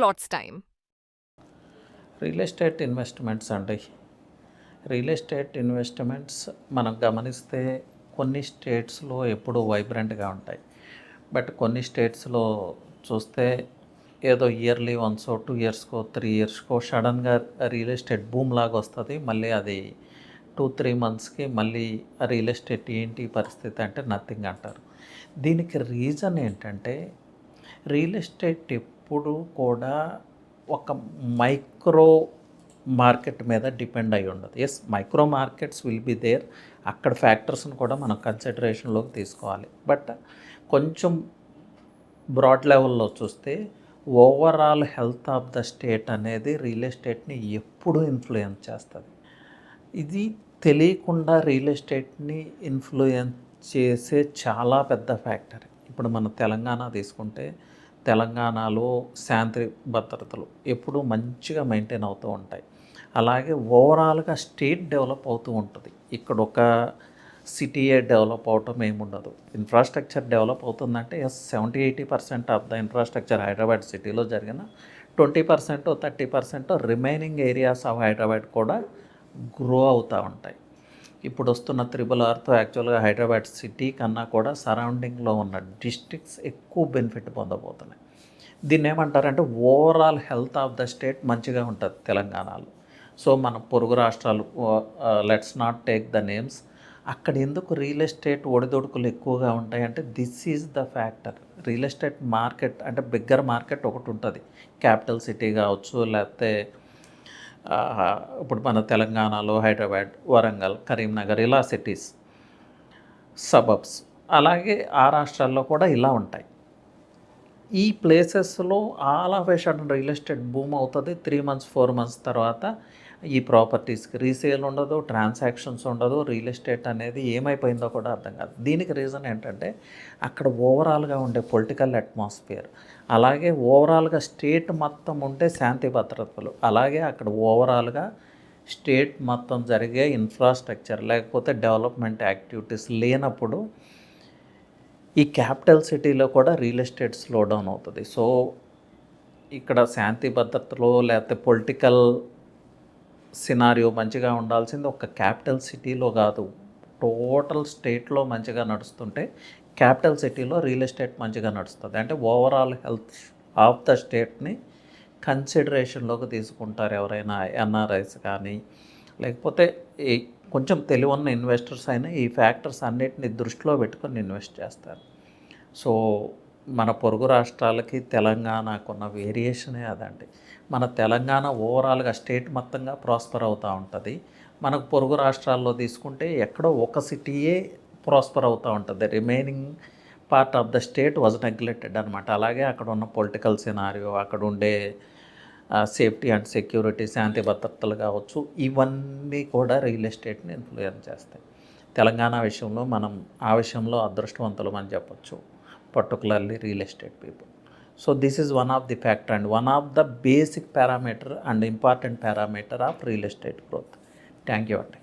plots time. Real estate investments అండి. Real estate investments మనం గమనిస్తే కొన్ని స్టేట్స్లో ఎప్పుడూ వైబ్రెంట్గా ఉంటాయి. బట్ కొన్ని స్టేట్స్లో చూస్తే ఏదో ఇయర్లీ వన్సో 2 ఇయర్స్కో 3 ఇయర్స్కో సడన్గా రియల్ ఎస్టేట్ బూమ్ లాగా వస్తుంది. మళ్ళీ అది 2-3 మంత్స్కి మళ్ళీ రియల్ ఎస్టేట్ ఏంటి పరిస్థితి అంటే నథింగ్ అంటారు. దీనికి రీజన్ ఏంటంటే రియల్ ఎస్టేట్ ఎప్పుడు కూడా ఒక మైక్రో మార్కెట్ మీద డిపెండ్ అయి ఉండదు. Yes, micro markets will be there. అక్కడ ఫ్యాక్టర్స్ని కూడా మనం కన్సిడరేషన్లోకి తీసుకోవాలి. బట్ కొంచెం బ్రాడ్ లెవెల్లో చూస్తే overall health of the state అనేది రియల్ ఎస్టేట్ని ఎప్పుడూ ఇన్ఫ్లుయెన్స్ చేస్తుంది. ఇది తెలియకుండా రియల్ ఎస్టేట్ని ఇన్ఫ్లుయెన్స్ చేసే చాలా పెద్ద ఫ్యాక్టర్. ఇప్పుడు మన తెలంగాణ తీసుకుంటే తెలంగాణలో శాంతి భద్రతలు ఎప్పుడూ మంచిగా మెయింటైన్ అవుతూ ఉంటాయి. అలాగే ఓవరాల్గా స్టేట్ డెవలప్ అవుతూ ఉంటుంది. ఇక్కడ ఒక సిటీయే డెవలప్ అవటం ఏముండదు. ఇన్ఫ్రాస్ట్రక్చర్ డెవలప్ అవుతుందంటే 70-80% ఆఫ్ ద ఇన్ఫ్రాస్ట్రక్చర్ హైదరాబాద్ సిటీలో జరిగిన 20% 30% రిమైనింగ్ ఏరియాస్ ఆఫ్ హైదరాబాద్ కూడా గ్రో అవుతూ ఉంటాయి. ఇప్పుడు వస్తున్న RRRతో యాక్చువల్గా హైదరాబాద్ సిటీ కన్నా కూడా సరౌండింగ్లో ఉన్న డిస్ట్రిక్ట్స్ ఎక్కువ బెనిఫిట్ పొందబోతున్నాయి. దీన్ని ఏమంటారంటే overall health of the state మంచిగా ఉంటుంది తెలంగాణలో. సో మన పొరుగు రాష్ట్రాలు, let's not take the names, అక్కడ ఎందుకు రియల్ ఎస్టేట్ ఒడిదొడుకులు ఎక్కువగా ఉంటాయంటే this is the factor. Real estate market అంటే బిగ్గర్ మార్కెట్ ఒకటి ఉంటుంది. క్యాపిటల్ సిటీ కావచ్చు, లేకపోతే ఇప్పుడు మన తెలంగాణలో హైదరాబాద్, వరంగల్, కరీంనగర్ ఇలా సిటీస్, సబబ్స్. అలాగే ఆ రాష్ట్రాల్లో కూడా ఇలా ఉంటాయి. ఈ ప్లేసెస్లో all of A sudden real estate boom అవుతుంది. 3 months 4 months తర్వాత ఈ ప్రాపర్టీస్కి రీసేల్ ఉండదు, ట్రాన్సాక్షన్స్ ఉండదు. రియల్ ఎస్టేట్ అనేది ఏమైపోయిందో కూడా అర్థం కాదు. దీనికి రీజన్ ఏంటంటే అక్కడ ఓవరాల్గా ఉండే పొలిటికల్ అట్మాస్ఫియర్, అలాగే ఓవరాల్గా స్టేట్ మొత్తం ఉండే శాంతి భద్రతలు, అలాగే అక్కడ ఓవరాల్గా స్టేట్ మొత్తం జరిగే ఇన్ఫ్రాస్ట్రక్చర్ లేకపోతే డెవలప్మెంట్ యాక్టివిటీస్ లేనప్పుడు ఈ క్యాపిటల్ సిటీలో కూడా రియల్ ఎస్టేట్ స్లో డౌన్ అవుతుంది. సో ఇక్కడ శాంతి భద్రతలో లేకపోతే పొలిటికల్ సినారియో మంచిగా ఉండాల్సింది ఒక క్యాపిటల్ సిటీలో కాదు, టోటల్ స్టేట్లో మంచిగా నడుస్తుంటే క్యాపిటల్ సిటీలో రియల్ ఎస్టేట్ మంచిగా నడుస్తుంది. అంటే ఓవరాల్ హెల్త్ ఆఫ్ ద స్టేట్ని కన్సిడరేషన్లోకి తీసుకుంటారు ఎవరైనా, ఎన్ఆర్ఐస్ కానీ లేకపోతే ఈ కొంచెం తెలివన్న ఇన్వెస్టర్స్ అయినా ఈ ఫ్యాక్టర్స్ అన్నిటిని దృష్టిలో పెట్టుకొని ఇన్వెస్ట్ చేస్తారు. సో మన పొరుగు రాష్ట్రాలకి తెలంగాణకున్న వేరియేషనే అదండి. మన తెలంగాణ ఓవరాల్గా స్టేట్ మొత్తంగా ప్రాస్పర్ అవుతూ ఉంటుంది. మనకు పొరుగు రాష్ట్రాల్లో తీసుకుంటే ఎక్కడో ఒక సిటీయే ప్రాస్పర్ అవుతూ ఉంటుంది. Remaining part of the state was neglected అనమాట. అలాగే అక్కడ ఉన్న పొలిటికల్ సినారియో, అక్కడ ఉండే సేఫ్టీ అండ్ సెక్యూరిటీ, శాంతి భద్రతలు కావచ్చు, ఇవన్నీ కూడా రియల్ ఎస్టేట్ని ఇన్ఫ్లుయెన్స్ చేస్తాయి. తెలంగాణ విషయంలో మనం ఆ విషయంలో అదృష్టవంతులం అని చెప్పొచ్చు, particularly real estate people. So this is one of the factor and one of the basic parameter and important parameter of real estate growth. Thank you అండి.